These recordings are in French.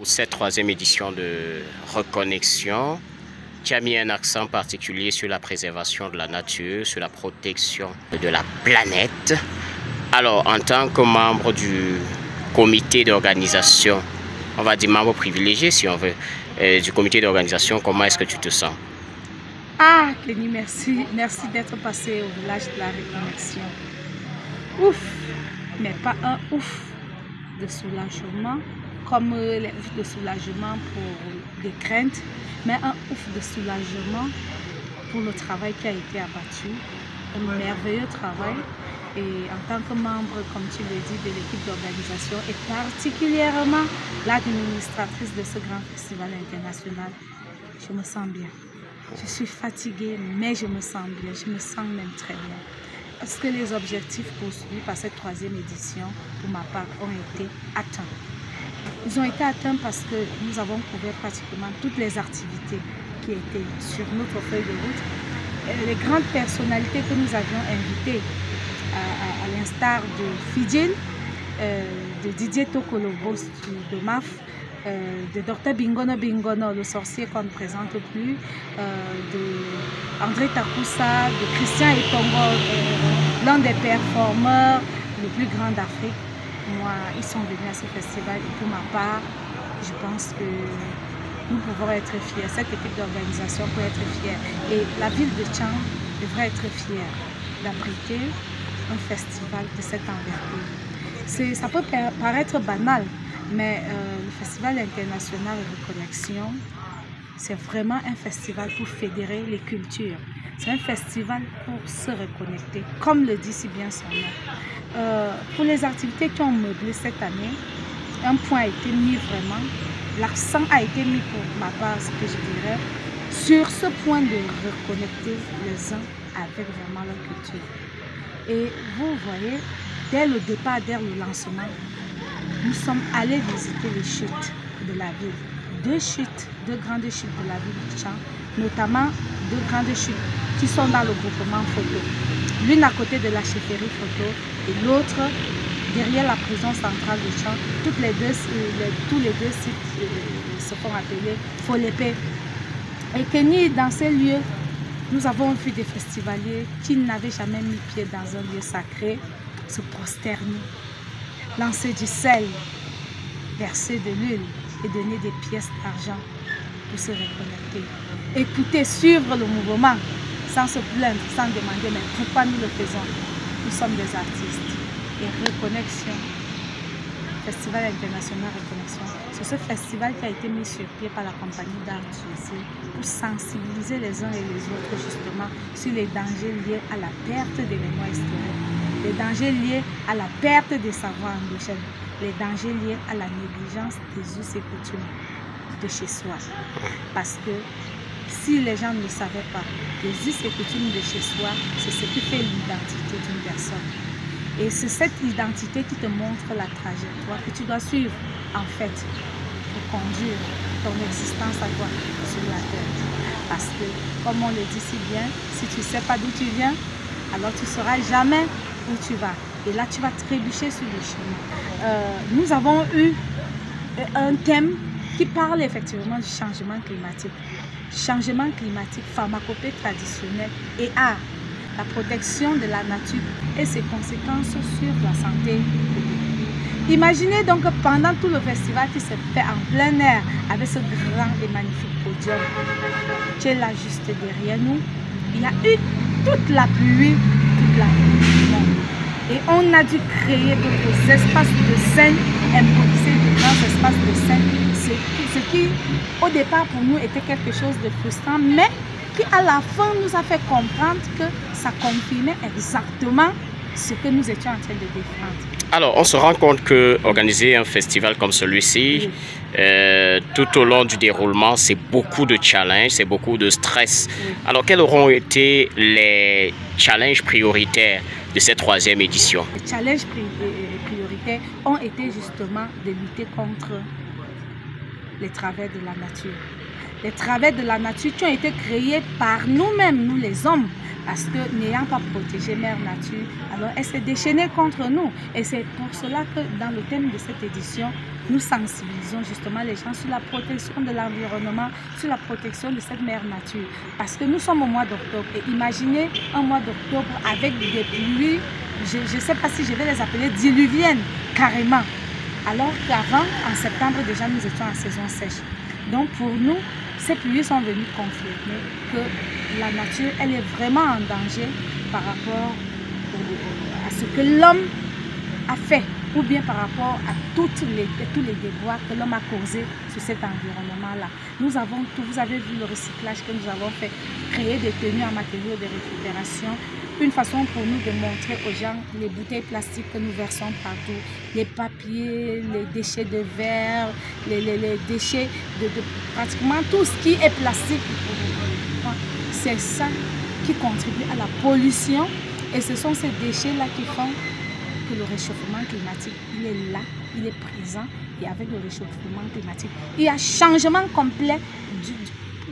Pour cette troisième édition de Reconnexion, tu as mis un accent particulier sur la préservation de la nature, sur la protection de la planète. Alors, en tant que membre du comité d'organisation, on va dire membre privilégié si on veut, du comité d'organisation, comment est-ce que tu te sens? Ah, Kenny, merci. Merci d'être passé au village de la Reconnexion. Ouf, mais pas un ouf de soulagement, comme les ouf de soulagement pour des craintes, mais un ouf de soulagement pour le travail qui a été abattu. Un merveilleux travail. Et en tant que membre, comme tu le dis, de l'équipe d'organisation et particulièrement l'administratrice de ce grand festival international, je me sens bien. Je suis fatiguée, mais je me sens bien. Je me sens même très bien. Parce que les objectifs poursuivis par cette troisième édition, pour ma part, ont été atteints. Ils ont été atteints parce que nous avons couvert pratiquement toutes les activités qui étaient sur notre feuille de route. Les grandes personnalités que nous avions invitées, à l'instar de Fidjil, de Didier Tokolobos de MAF, de Dr Bingono Bingono, le sorcier qu'on ne présente plus, de André Takoussa, de Christian Etongo, l'un des performeurs les plus grands d'Afrique. Moi, ils sont venus à ce festival et pour ma part, je pense que nous pouvons être fiers. Cette équipe d'organisation peut être fière. Et la ville de Tchang devrait être fière d'abriter un festival de cette envergure. Ça peut paraître banal, mais le Festival international de Reconnexion, c'est vraiment un festival pour fédérer les cultures. C'est un festival pour se reconnecter, comme le dit si bien son nom. Pour les activités qui ont meublé cette année, un point a été mis vraiment, l'accent a été mis pour ma part, ce que je dirais, sur ce point de reconnecter les uns avec vraiment leur culture. Et vous voyez, dès le départ, dès le lancement, nous sommes allés visiter les chutes de la ville. Deux grandes chutes de la ville de Tchang, notamment deux grandes chutes qui sont dans le groupement photo. L'une à côté de la chefferie photo et l'autre derrière la prison centrale de Tchang. Tous les deux sites se font appeler Folépé. Et Kenny, dans ces lieux, nous avons vu des festivaliers qui n'avaient jamais mis pied dans un lieu sacré se prosterner, lancer du sel, verser de l'huile et donner des pièces d'argent pour se reconnecter. Écouter, suivre le mouvement sans se plaindre, sans demander mais pourquoi nous le faisons. Nous sommes des artistes. Et Reconnexion, Festival international Reconnexion, c'est ce festival qui a été mis sur pied par la compagnie d'art pour sensibiliser les uns et les autres justement sur les dangers liés à la perte des mémoires historiques, les dangers liés à la perte des savoirs endogènes, les dangers liés à la négligence des us et coutumes de chez soi. Parce que si les gens ne le savaient pas, les us et coutumes de chez soi, c'est ce qui fait l'identité d'une personne. Et c'est cette identité qui te montre la trajectoire que tu dois suivre, en fait, pour conduire ton existence à toi sur la terre. Parce que, comme on le dit si bien, si tu ne sais pas d'où tu viens, alors tu ne sauras jamais où tu vas. Et là, tu vas trébucher sur le chemin. Nous avons eu un thème qui parle effectivement du changement climatique. Changement climatique, pharmacopée traditionnelle et art. La protection de la nature et ses conséquences sur la santé publique. Imaginez donc que pendant tout le festival qui se fait en plein air avec ce grand et magnifique podium qui est là juste derrière nous, il y a eu toute la pluie du monde. Et on a dû créer d'autres espaces de scène, improviser de grands espaces de scène, ce qui au départ pour nous était quelque chose de frustrant, mais qui à la fin nous a fait comprendre que ça confirmait exactement ce que nous étions en train de défendre. Alors, on se rend compte que organiser un festival comme celui-ci, oui, tout au long du déroulement, c'est beaucoup de challenges, c'est beaucoup de stress. Oui. Alors, quels auront été les challenges prioritaires de cette troisième édition? Les challenges prioritaires ont été justement de lutter contre les travers de la nature. les travers de la nature qui ont été créés par nous-mêmes, nous les hommes. Parce que n'ayant pas protégé Mère Nature, alors elle s'est déchaînée contre nous. Et c'est pour cela que dans le thème de cette édition, nous sensibilisons justement les gens sur la protection de l'environnement, sur la protection de cette Mère Nature. Parce que nous sommes au mois d'octobre. Et imaginez un mois d'octobre avec des pluies, je ne sais pas si je vais les appeler diluviennes, carrément. Alors qu'avant, en septembre déjà, nous étions en saison sèche. Donc pour nous, ces pluies sont venues confirmer que la nature, elle est vraiment en danger par rapport à ce que l'homme a fait, ou bien par rapport à tous les déboires que l'homme a causés sur cet environnement-là. Nous avons tout, vous avez vu le recyclage que nous avons fait, créer des tenues en matériaux de récupération, une façon pour nous de montrer aux gens les bouteilles plastiques que nous versons partout, les papiers, les déchets de verre, les déchets de pratiquement tout ce qui est plastique. C'est ça qui contribue à la pollution et ce sont ces déchets-là qui font que le réchauffement climatique, il est là, il est présent et avec le réchauffement climatique, il y a changement complet,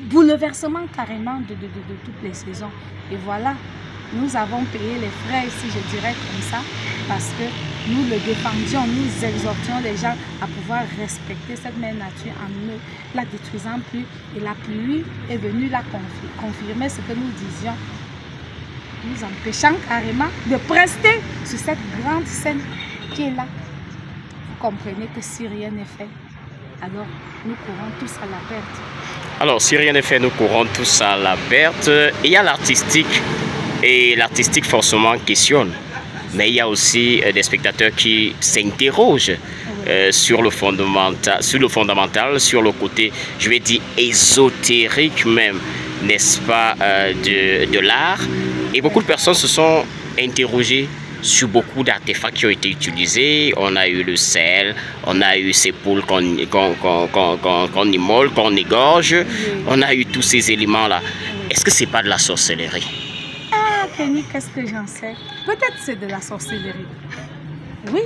bouleversement carrément de toutes les saisons. Et voilà. Nous avons payé les frais ici, je dirais comme ça, parce que nous le défendions, nous exhortions les gens à pouvoir respecter cette mère nature en ne la détruisant plus. Et la pluie est venue la confirmer ce que nous disions, nous empêchant carrément de prester sur cette grande scène qui est là. Vous comprenez que si rien n'est fait, alors nous courons tous à la perte. Alors si rien n'est fait, nous courons tous à la perte. Il y a l'artistique. Et l'artistique forcément questionne, mais il y a aussi des spectateurs qui s'interrogent sur le fondamental, sur le côté, je vais dire, ésotérique même, n'est-ce pas, de l'art. Et beaucoup de personnes se sont interrogées sur beaucoup d'artefacts qui ont été utilisés. On a eu le sel, on a eu ces poules qu'on immole, qu'on égorge, on a eu tous ces éléments-là. Est-ce que c'est pas de la sorcellerie? Kenny, qu'est-ce que j'en sais? Peut-être c'est de la sorcellerie. Oui.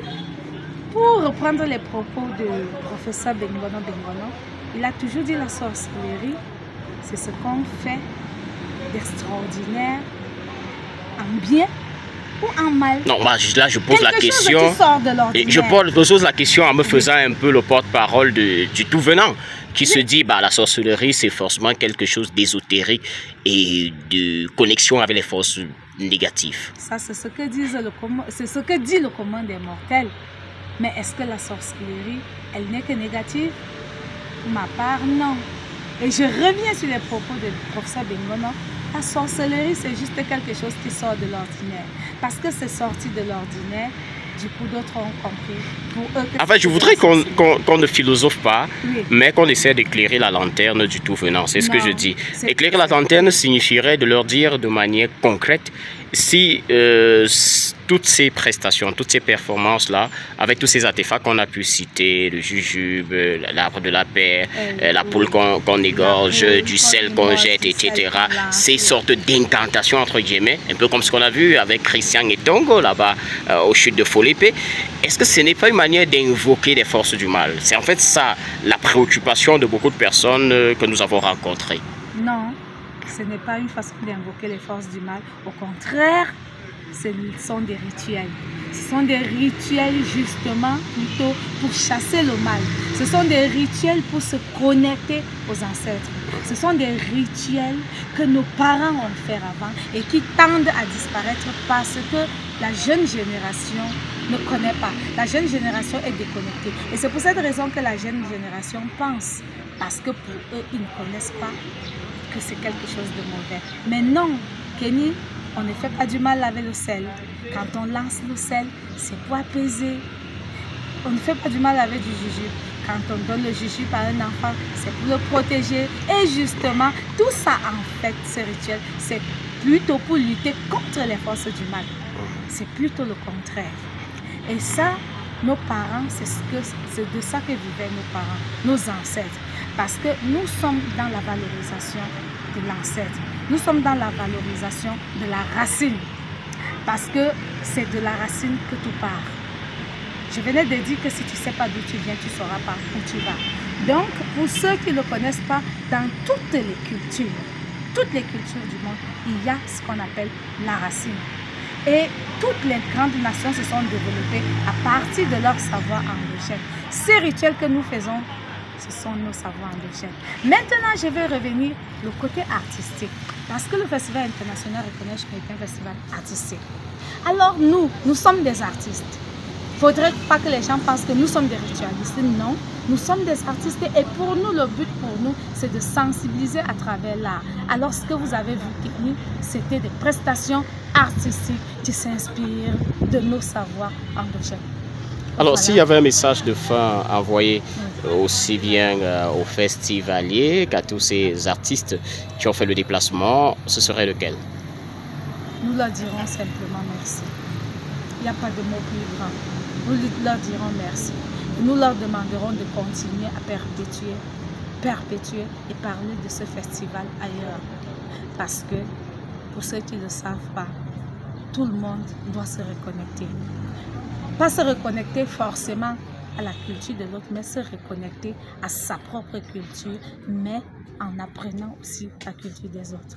Pour reprendre les propos du professeur Bengono, il a toujours dit la sorcellerie, c'est ce qu'on fait d'extraordinaire en bien ou en mal. Non, bah, là je pose la question. Je pose la question en me faisant un peu le porte-parole du tout venant, qui se dit bah la sorcellerie c'est forcément quelque chose d'ésotérique et de connexion avec les forces négatives. Ça c'est ce que dit le commun des mortels. Mais est-ce que la sorcellerie, elle n'est que négative? Pour ma part, non. Et je reviens sur les propos du professeur Bengono. La sorcellerie, c'est juste quelque chose qui sort de l'ordinaire. Parce que c'est sorti de l'ordinaire, du coup, d'autres ont compris. Pour eux, en fait, je voudrais qu'on ne philosophe pas, oui, mais qu'on essaie d'éclairer la lanterne du tout venant. C'est ce que je dis. Éclairer la lanterne signifierait de leur dire de manière concrète si toutes ces prestations, toutes ces performances-là, avec tous ces artefacts qu'on a pu citer, le jujube, l'arbre de la paix, la poule qu'on égorge, du sel qu'on jette, etc., ces sortes d'incantations, entre guillemets, un peu comme ce qu'on a vu avec Christian et Tongo, là-bas, aux chutes de Folépé, est-ce que ce n'est pas une manière d'invoquer les forces du mal? C'est en fait ça, la préoccupation de beaucoup de personnes que nous avons rencontrées. Non. Ce n'est pas une façon d'invoquer les forces du mal. Au contraire, ce sont des rituels. Ce sont des rituels justement plutôt pour chasser le mal. Ce sont des rituels pour se connecter aux ancêtres. Ce sont des rituels que nos parents ont fait avant et qui tendent à disparaître parce que la jeune génération ne connaît pas. La jeune génération est déconnectée. Et c'est pour cette raison que la jeune génération pense. Parce que pour eux, ils ne connaissent pas que c'est quelque chose de mauvais. Mais non, Kenny, on ne fait pas du mal avec le sel. Quand on lance le sel, c'est pour apaiser. On ne fait pas du mal avec du jujube. Quand on donne le jujube à un enfant, c'est pour le protéger. Et justement, tout ça en fait, ce rituel, c'est plutôt pour lutter contre les forces du mal. C'est plutôt le contraire. Et ça, nos parents, c'est de ça que vivaient nos parents, nos ancêtres. Parce que nous sommes dans la valorisation de l'ancêtre. Nous sommes dans la valorisation de la racine. Parce que c'est de la racine que tout part. Je venais de dire que si tu ne sais pas d'où tu viens, tu ne sauras pas où tu vas. Donc, pour ceux qui ne le connaissent pas, dans toutes les cultures du monde, il y a ce qu'on appelle la racine. Et toutes les grandes nations se sont développées à partir de leur savoir endogène. Ces rituels que nous faisons, ce sont nos savoirs endogènes. Maintenant, je vais revenir au côté artistique. Parce que le Festival international reconnaît qu'il est un festival artistique. Alors nous sommes des artistes. Il ne faudrait pas que les gens pensent que nous sommes des ritualistes. Non, nous sommes des artistes et pour nous, le but pour nous, c'est de sensibiliser à travers l'art. Alors ce que vous avez vu, c'était des prestations artistiques qui s'inspirent de nos savoirs endogènes. Alors, s'il y avait un message de fin envoyé aussi bien aux festivaliers qu'à tous ces artistes qui ont fait le déplacement, ce serait lequel? Nous leur dirons simplement merci. Il n'y a pas de mot plus grand. Nous leur dirons merci. Nous leur demanderons de continuer à perpétuer et parler de ce festival ailleurs. Parce que, pour ceux qui ne le savent pas, tout le monde doit se reconnecter. Pas se reconnecter forcément à la culture de l'autre, mais se reconnecter à sa propre culture, mais en apprenant aussi la culture des autres.